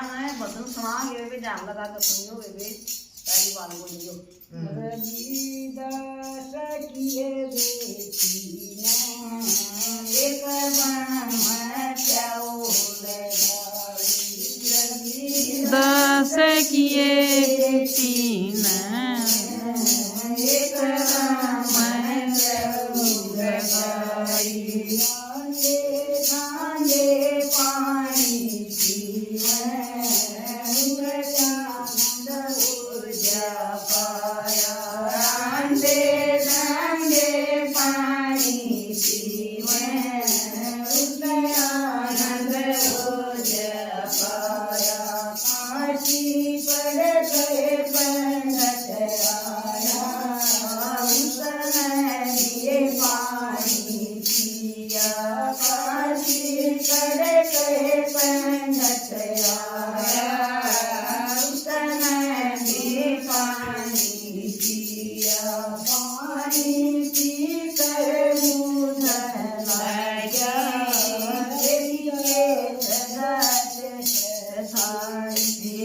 मैं बसन सुना ये भी जाम लगा के सुनियो वे भी तारी बात बोलियो रविदास किए बेटी ना एक बन चाउल दस किए तीन एक बन चाउल गाई सांगे पानी पीवन ऊर्जा पाया संगे पानी पीवन आनंद ऊर्जा पाया काशी पड़ गए पंडित आया दिए पानी पिया काशी पड़ गए पंडित आया पानी पिया पानी पी कर मुँह लाया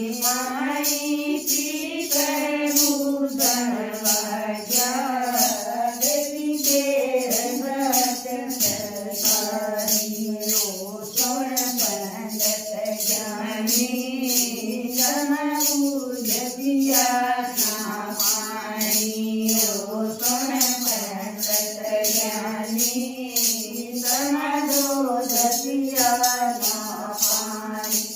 पानी पी कर मुँह लाया देवी के रंगत सारी सोन पंडित ज्ञानी दिया पानी ओ सोन पंडित ज्ञानी दो दिया पानी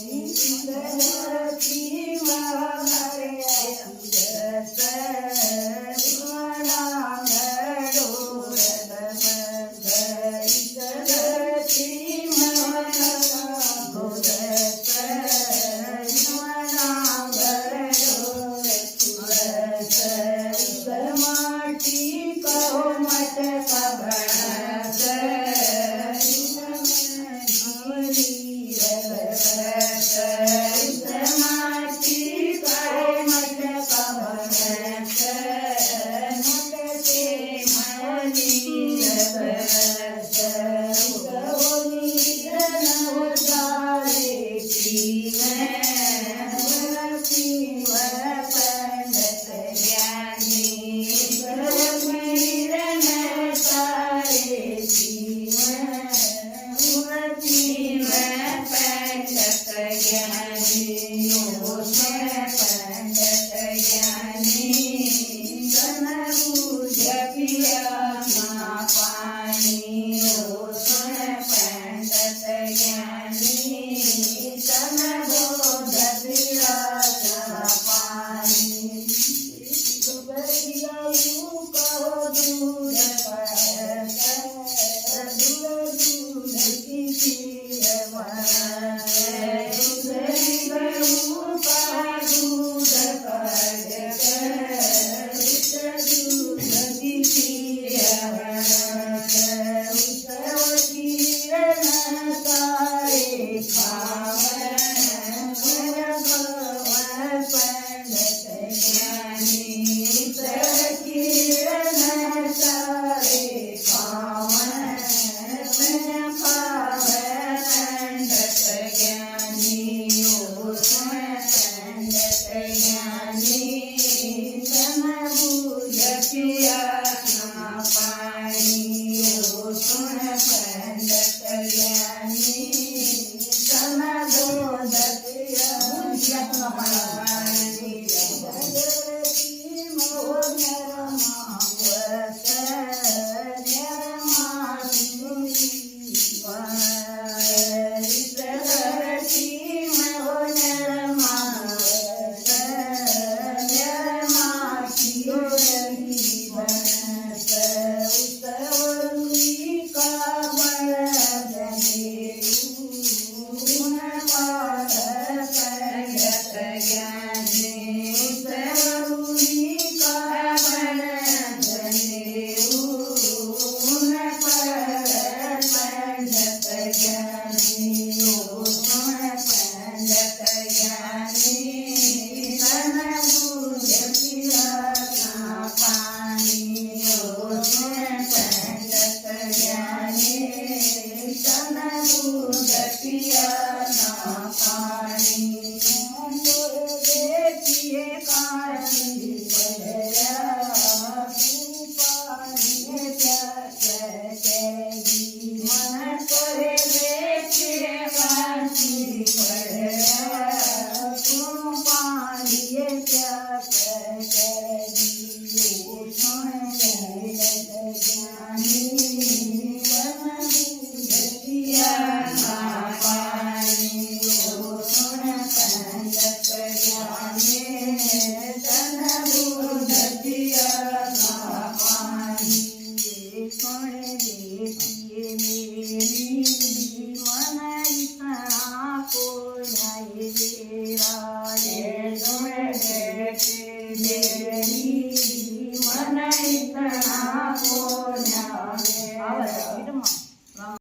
जीवन